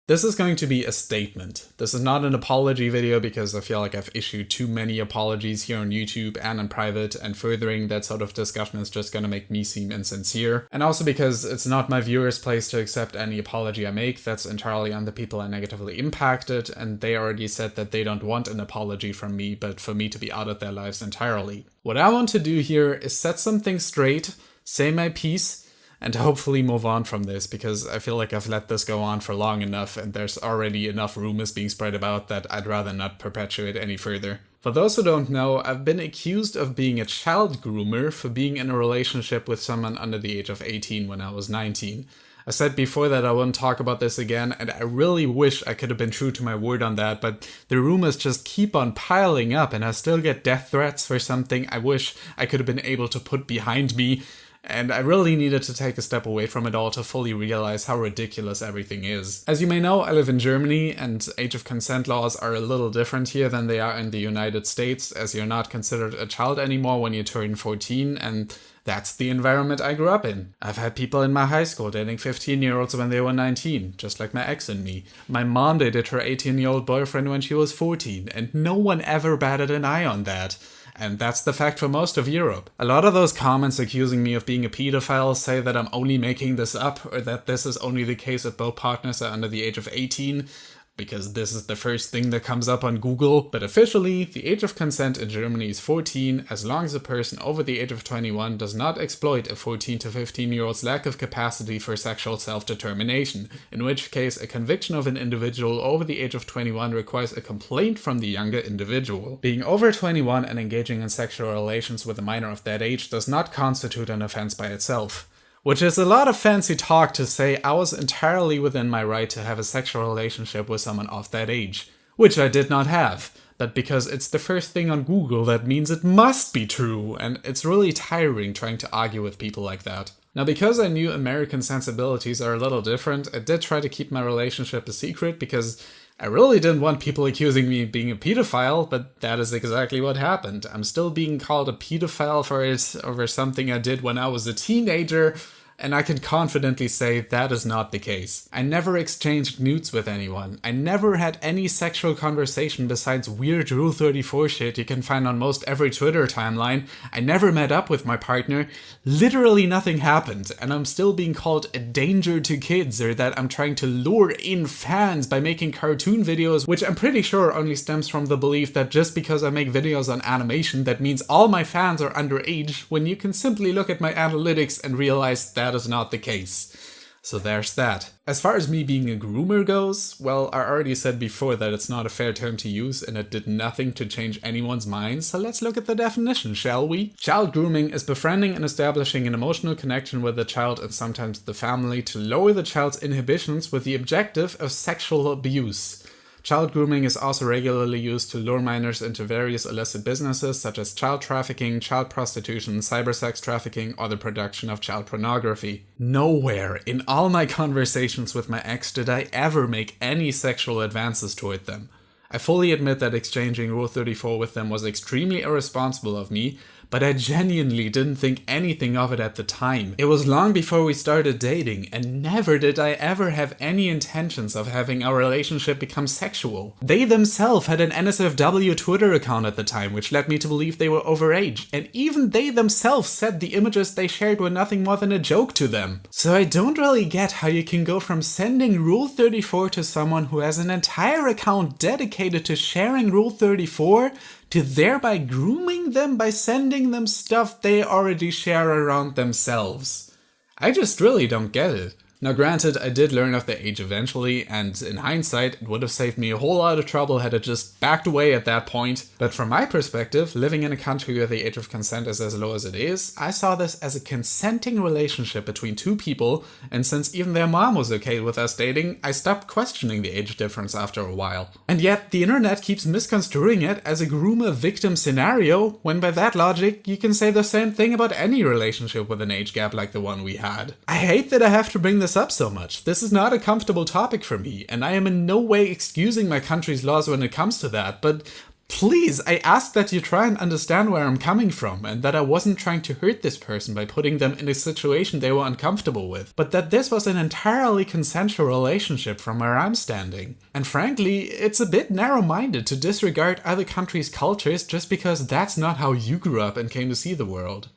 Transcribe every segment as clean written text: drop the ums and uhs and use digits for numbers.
This is going to be a statement. This is not an apology video because I feel like I've issued too many apologies here on YouTube and in private, and furthering that sort of discussion is just gonna make me seem insincere. And also because it's not my viewers' place to accept any apology I make. That's entirely on the people I negatively impacted, and they already said that they don't want an apology from me, but for me to be out of their lives entirely. What I want to do here is set something straight, say my piece, and hopefully move on from this, because I feel like I've let this go on for long enough and there's already enough rumors being spread about that I'd rather not perpetuate any further. For those who don't know, I've been accused of being a child groomer for being in a relationship with someone under the age of 18 when I was 19. I said before that I wouldn't talk about this again, and I really wish I could have been true to my word on that, but the rumors just keep on piling up and I still get death threats for something I wish I could have been able to put behind me. And I really needed to take a step away from it all to fully realize how ridiculous everything is. As you may know, I live in Germany, and age of consent laws are a little different here than they are in the United States, as you're not considered a child anymore when you turn 14, and that's the environment I grew up in. I've had people in my high school dating 15-year-olds when they were 19, just like my ex and me. My mom dated her 18-year-old boyfriend when she was 14, and no one ever batted an eye on that. And that's the fact for most of Europe. A lot of those comments accusing me of being a pedophile say that I'm only making this up, or that this is only the case if both partners are under the age of 18, because this is the first thing that comes up on Google. But officially, the age of consent in Germany is 14, as long as a person over the age of 21 does not exploit a 14 to 15-year-old's lack of capacity for sexual self-determination, in which case a conviction of an individual over the age of 21 requires a complaint from the younger individual. Being over 21 and engaging in sexual relations with a minor of that age does not constitute an offense by itself. Which is a lot of fancy talk to say I was entirely within my right to have a sexual relationship with someone of that age. Which I did not have. But because it's the first thing on Google, that means it must be true, and it's really tiring trying to argue with people like that. Now, because I knew American sensibilities are a little different, I did try to keep my relationship a secret because I really didn't want people accusing me of being a pedophile, but that is exactly what happened. I'm still being called a pedophile for it over something I did when I was a teenager, and I can confidently say that is not the case. I never exchanged nudes with anyone. I never had any sexual conversation besides weird Rule 34 shit you can find on most every Twitter timeline. I never met up with my partner. Literally nothing happened, and I'm still being called a danger to kids, or that I'm trying to lure in fans by making cartoon videos, which I'm pretty sure only stems from the belief that just because I make videos on animation, that means all my fans are underage, when you can simply look at my analytics and realize that is not the case. So there's that. As far as me being a groomer goes, well, I already said before that it's not a fair term to use and it did nothing to change anyone's mind, so let's look at the definition, shall we? Child grooming is befriending and establishing an emotional connection with the child and sometimes the family to lower the child's inhibitions with the objective of sexual abuse. Child grooming is also regularly used to lure minors into various illicit businesses such as child trafficking, child prostitution, cybersex trafficking, or the production of child pornography. Nowhere in all my conversations with my ex did I ever make any sexual advances toward them. I fully admit that exchanging Rule 34 with them was extremely irresponsible of me, but I genuinely didn't think anything of it at the time. It was long before we started dating, and never did I ever have any intentions of having our relationship become sexual. They themselves had an NSFW Twitter account at the time, which led me to believe they were overage, and even they themselves said the images they shared were nothing more than a joke to them. So I don't really get how you can go from sending Rule 34 to someone who has an entire account dedicated to sharing Rule 34 to thereby grooming them by sending them stuff they already share around themselves. I just really don't get it. Now granted, I did learn of the age eventually, and in hindsight, it would have saved me a whole lot of trouble had it just backed away at that point. But from my perspective, living in a country where the age of consent is as low as it is, I saw this as a consenting relationship between two people, and since even their mom was okay with us dating, I stopped questioning the age difference after a while. And yet, the internet keeps misconstruing it as a groomer-victim scenario, when by that logic, you can say the same thing about any relationship with an age gap like the one we had. I hate that I have to bring this up so much. This is not a comfortable topic for me, and I am in no way excusing my country's laws when it comes to that, but Please, I ask that you try and understand where I'm coming from, and that I wasn't trying to hurt this person by putting them in a situation they were uncomfortable with, but that this was an entirely consensual relationship from where I'm standing. And frankly, it's a bit narrow-minded to disregard other countries' cultures just because that's not how you grew up and came to see the world.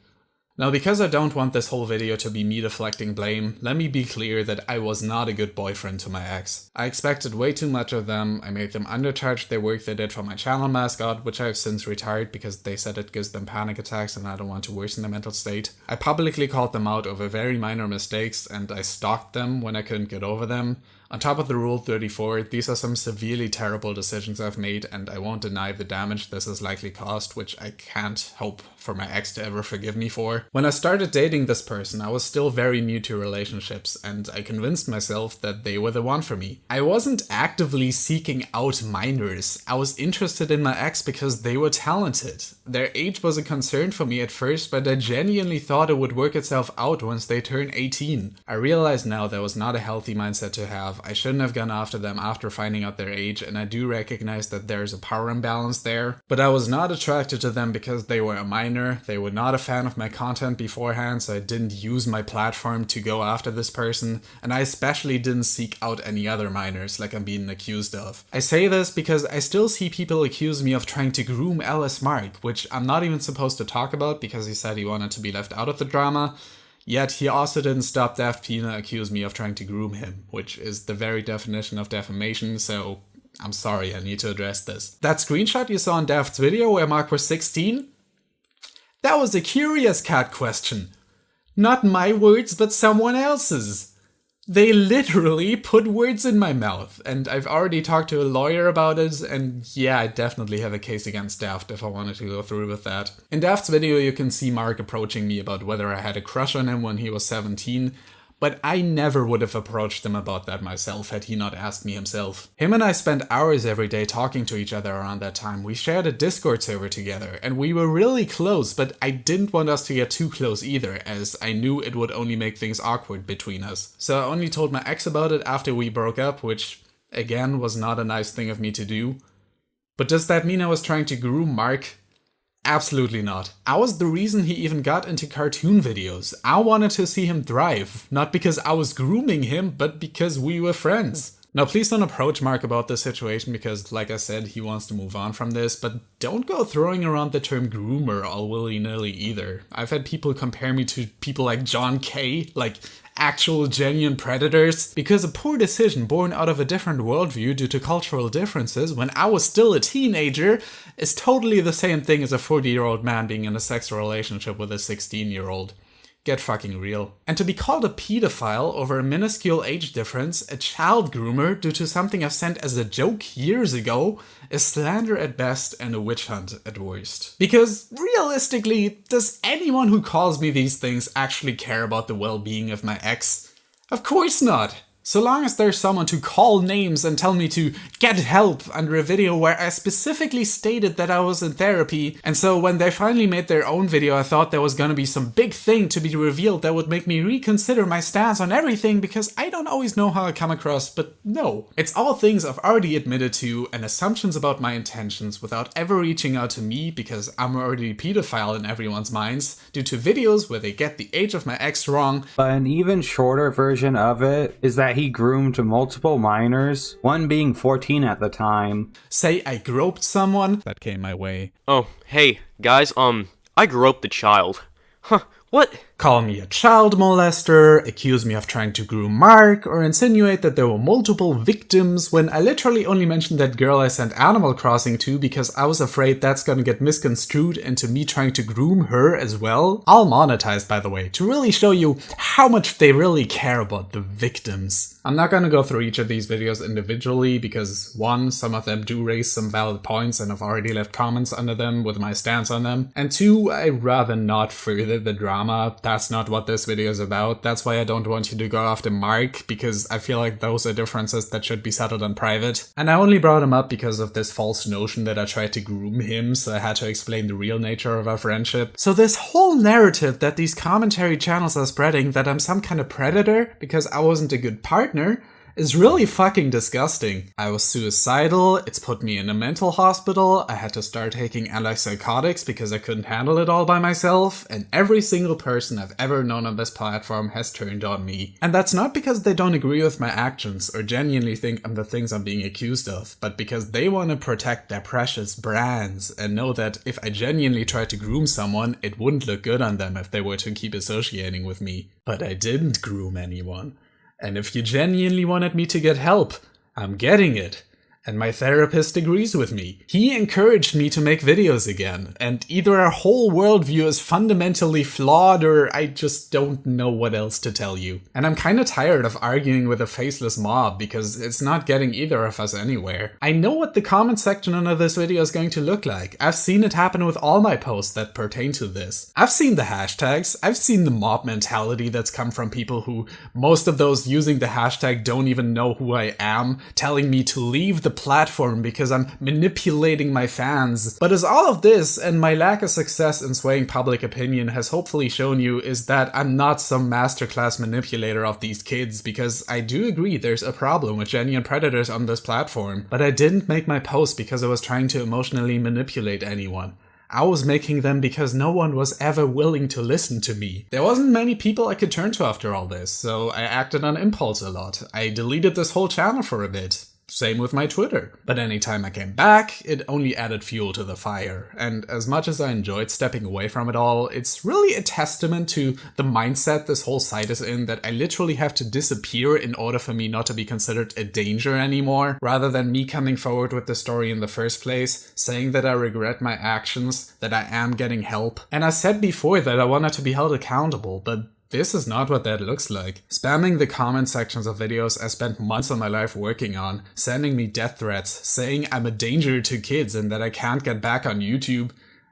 Now, because I don't want this whole video to be me deflecting blame, let me be clear that I was not a good boyfriend to my ex. I expected way too much of them, I made them undercharge their work they did for my channel mascot, which I've since retired because they said it gives them panic attacks and I don't want to worsen their mental state. I publicly called them out over very minor mistakes, and I stalked them when I couldn't get over them. On top of the Rule 34, these are some severely terrible decisions I've made, and I won't deny the damage this has likely caused, which I can't hope for my ex to ever forgive me for. When I started dating this person, I was still very new to relationships, and I convinced myself that they were the one for me. I wasn't actively seeking out minors. I was interested in my ex because they were talented. Their age was a concern for me at first, but I genuinely thought it would work itself out once they turned 18. I realize now that was not a healthy mindset to have. I shouldn't have gone after them after finding out their age, and I do recognize that there's a power imbalance there. But I was not attracted to them because they were a minor. They were not a fan of my content beforehand, so I didn't use my platform to go after this person, and I especially didn't seek out any other minors like I'm being accused of. I say this because I still see people accuse me of trying to groom LS Mark, which I'm not even supposed to talk about because he said he wanted to be left out of the drama. Yet he also didn't stop Daft Pina accuse me of trying to groom him, which is the very definition of defamation, so I'm sorry, I need to address this. That screenshot you saw in Daft's video where Mark was 16? That was a Curious Cat question. Not my words, but someone else's. They literally put words in my mouth, and I've already talked to a lawyer about it, and yeah, I definitely have a case against Daft if I wanted to go through with that. In Daft's video you can see Mark approaching me about whether I had a crush on him when he was 17, but I never would have approached him about that myself had he not asked me himself. Him and I spent hours every day talking to each other around that time. We shared a Discord server together, and we were really close, but I didn't want us to get too close either, as I knew it would only make things awkward between us. So I only told my ex about it after we broke up, which, again, was not a nice thing of me to do. But does that mean I was trying to groom Mark? Absolutely not. I was the reason he even got into cartoon videos. I wanted to see him thrive, not because I was grooming him, but because we were friends. Now please don't approach Mark about this situation because, like I said, he wants to move on from this, but don't go throwing around the term groomer all willy-nilly either. I've had people compare me to people like John Kay, like actual genuine predators, because a poor decision born out of a different worldview due to cultural differences when I was still a teenager is totally the same thing as a 40-year-old man being in a sexual relationship with a 16-year-old. Get fucking real. And to be called a pedophile over a minuscule age difference, a child groomer due to something I sent as a joke years ago, is slander at best and a witch hunt at worst. Because realistically, does anyone who calls me these things actually care about the well-being of my ex? Of course not. So long as there's someone to call names and tell me to get help under a video where I specifically stated that I was in therapy, and so when they finally made their own video I thought there was gonna be some big thing to be revealed that would make me reconsider my stance on everything because I don't always know how I come across, but no. It's all things I've already admitted to and assumptions about my intentions without ever reaching out to me because I'm already a pedophile in everyone's minds due to videos where they get the age of my ex wrong. An even shorter version of it is that he groomed multiple minors, one being 14 at the time. Say I groped someone. That came my way. Oh, hey, guys, I groped a child. Huh, what? Call me a child molester, accuse me of trying to groom Mark, or insinuate that there were multiple victims when I literally only mentioned that girl I sent Animal Crossing to because I was afraid that's gonna get misconstrued into me trying to groom her as well. I'll monetize, by the way, to really show you how much they really care about the victims. I'm not gonna go through each of these videos individually because 1, some of them do raise some valid points and I've already left comments under them with my stance on them, and 2, I'd rather not further the drama. That's not what this video is about. That's why I don't want you to go after Mark, because I feel like those are differences that should be settled in private. And I only brought him up because of this false notion that I tried to groom him, so I had to explain the real nature of our friendship. So this whole narrative that these commentary channels are spreading that I'm some kind of predator because I wasn't a good partner is really fucking disgusting. I was suicidal, it's put me in a mental hospital, I had to start taking antipsychotics because I couldn't handle it all by myself, and every single person I've ever known on this platform has turned on me. And that's not because they don't agree with my actions or genuinely think I'm the things I'm being accused of, but because they want to protect their precious brands and know that if I genuinely tried to groom someone, it wouldn't look good on them if they were to keep associating with me. But I didn't groom anyone. And if you genuinely wanted me to get help, I'm getting it. And my therapist agrees with me. He encouraged me to make videos again, and either our whole worldview is fundamentally flawed or I just don't know what else to tell you. And I'm kinda tired of arguing with a faceless mob because it's not getting either of us anywhere. I know what the comment section under this video is going to look like. I've seen it happen with all my posts that pertain to this. I've seen the hashtags, I've seen the mob mentality that's come from people who, most of those using the hashtag don't even know who I am, telling me to leave the platform because I'm manipulating my fans. But as all of this and my lack of success in swaying public opinion has hopefully shown you is that I'm not some masterclass manipulator of these kids, because I do agree there's a problem with genuine predators on this platform, but I didn't make my post because I was trying to emotionally manipulate anyone. I was making them because no one was ever willing to listen to me. There wasn't many people I could turn to after all this, so I acted on impulse a lot. I deleted this whole channel for a bit. Same with my Twitter. But anytime I came back, it only added fuel to the fire. And as much as I enjoyed stepping away from it all, it's really a testament to the mindset this whole site is in that I literally have to disappear in order for me not to be considered a danger anymore, rather than me coming forward with the story in the first place, saying that I regret my actions, that I am getting help. And I said before that I wanted to be held accountable, but this is not what that looks like. Spamming the comment sections of videos I spent months of my life working on, sending me death threats, saying I'm a danger to kids and that I can't get back on YouTube.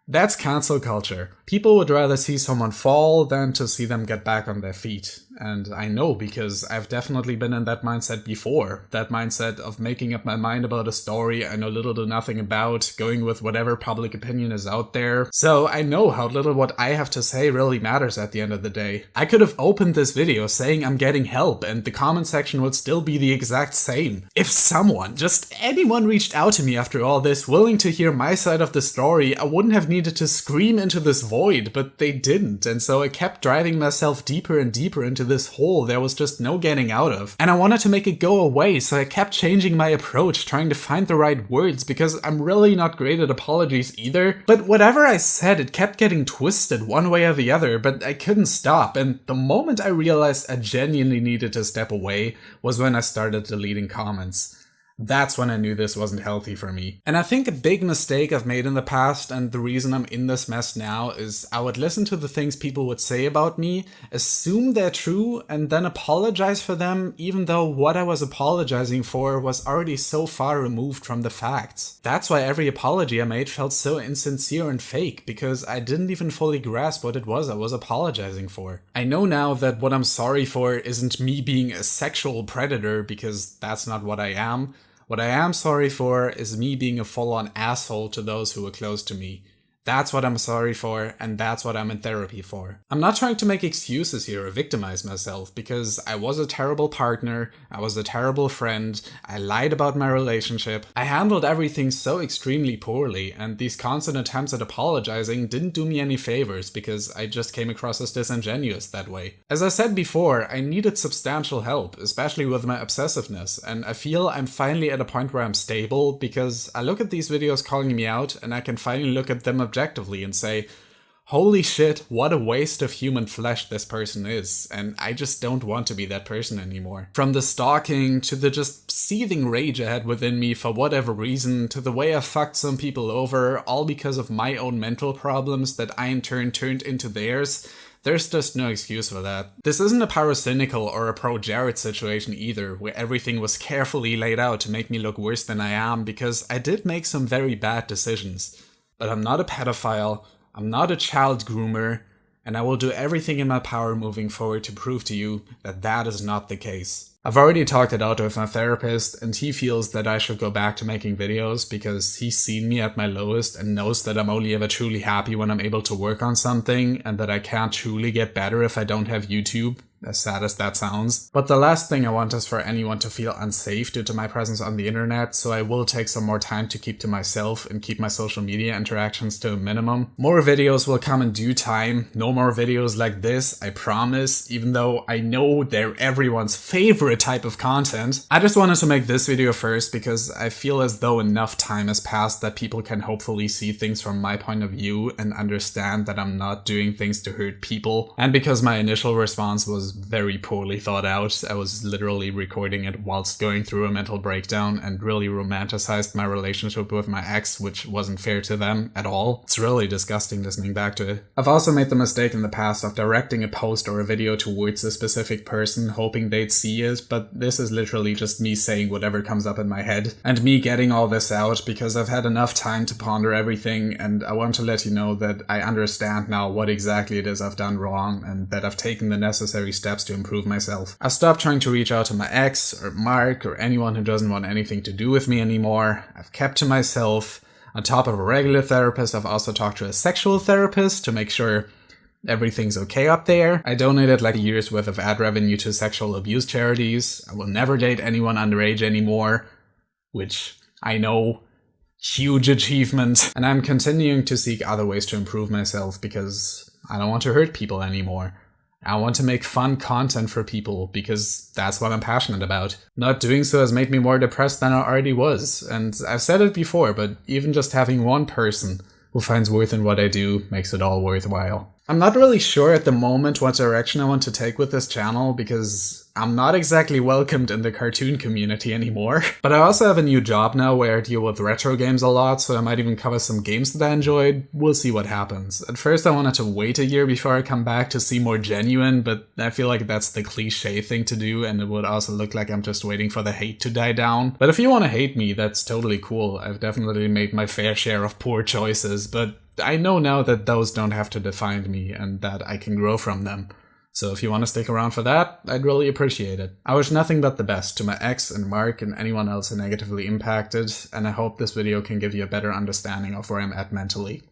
That's cancel culture. People would rather see someone fall than to see them get back on their feet. And I know because I've definitely been in that mindset before. That mindset of making up my mind about a story I know little to nothing about, going with whatever public opinion is out there. So I know how little what I have to say really matters at the end of the day. I could have opened this video saying I'm getting help and the comment section would still be the exact same. If someone, just anyone, reached out to me after all this willing to hear my side of the story, I wouldn't have needed to scream into this void, but they didn't. And so I kept driving myself deeper and deeper into this hole there was just no getting out of. And I wanted to make it go away, so I kept changing my approach, trying to find the right words, because I'm really not great at apologies either. But whatever I said, it kept getting twisted one way or the other, but I couldn't stop. And the moment I realized I genuinely needed to step away was when I started deleting comments. That's when I knew this wasn't healthy for me. And I think a big mistake I've made in the past, and the reason I'm in this mess now, is I would listen to the things people would say about me, assume they're true, and then apologize for them, even though what I was apologizing for was already so far removed from the facts. That's why every apology I made felt so insincere and fake, because I didn't even fully grasp what it was I was apologizing for. I know now that what I'm sorry for isn't me being a sexual predator, because that's not what I am. What I am sorry for is me being a full-on asshole to those who were close to me. That's what I'm sorry for, and that's what I'm in therapy for. I'm not trying to make excuses here or victimize myself, because I was a terrible partner, I was a terrible friend, I lied about my relationship, I handled everything so extremely poorly, and these constant attempts at apologizing didn't do me any favors, because I just came across as disingenuous that way. As I said before, I needed substantial help, especially with my obsessiveness, and I feel I'm finally at a point where I'm stable, because I look at these videos calling me out, and I can finally look at them objectively and say, holy shit, what a waste of human flesh this person is, and I just don't want to be that person anymore. From the stalking, to the just seething rage I had within me for whatever reason, to the way I fucked some people over, all because of my own mental problems that I in turn turned into theirs, there's just no excuse for that. This isn't a paracynical or a pro-Jared situation either, where everything was carefully laid out to make me look worse than I am, because I did make some very bad decisions. But I'm not a pedophile, I'm not a child groomer, and I will do everything in my power moving forward to prove to you that that is not the case. I've already talked it out with my therapist, and he feels that I should go back to making videos because he's seen me at my lowest and knows that I'm only ever truly happy when I'm able to work on something, and that I can't truly get better if I don't have YouTube. as sad as that sounds. But the last thing I want is for anyone to feel unsafe due to my presence on the internet, so I will take some more time to keep to myself and keep my social media interactions to a minimum. More videos will come in due time, no more videos like this, I promise, even though I know they're everyone's favorite type of content. I just wanted to make this video first because I feel as though enough time has passed that people can hopefully see things from my point of view and understand that I'm not doing things to hurt people. And because my initial response was very poorly thought out, I was literally recording it whilst going through a mental breakdown and really romanticized my relationship with my ex, which wasn't fair to them at all. It's really disgusting listening back to it. I've also made the mistake in the past of directing a post or a video towards a specific person, hoping they'd see it, but this is literally just me saying whatever comes up in my head, and me getting all this out because I've had enough time to ponder everything, and I want to let you know that I understand now what exactly it is I've done wrong, and that I've taken the necessary steps to improve myself. I stopped trying to reach out to my ex, or Mark, or anyone who doesn't want anything to do with me anymore. I've kept to myself. On top of a regular therapist, I've also talked to a sexual therapist to make sure everything's okay up there. I donated like a year's worth of ad revenue to sexual abuse charities. I will never date anyone underage anymore, which I know, huge achievement. And I'm continuing to seek other ways to improve myself because I don't want to hurt people anymore. I want to make fun content for people because that's what I'm passionate about. Not doing so has made me more depressed than I already was. And I've said it before, but even just having one person who finds worth in what I do makes it all worthwhile. I'm not really sure at the moment what direction I want to take with this channel because I'm not exactly welcomed in the cartoon community anymore. But I also have a new job now where I deal with retro games a lot, so I might even cover some games that I enjoyed. We'll see what happens. At first I wanted to wait a year before I come back to see more genuine, but I feel like that's the cliche thing to do, and it would also look like I'm just waiting for the hate to die down. But if you want to hate me, that's totally cool. I've definitely made my fair share of poor choices, but I know now that those don't have to define me and that I can grow from them. So if you want to stick around for that, I'd really appreciate it. I wish nothing but the best to my ex and Mark and anyone else negatively impacted, and I hope this video can give you a better understanding of where I'm at mentally.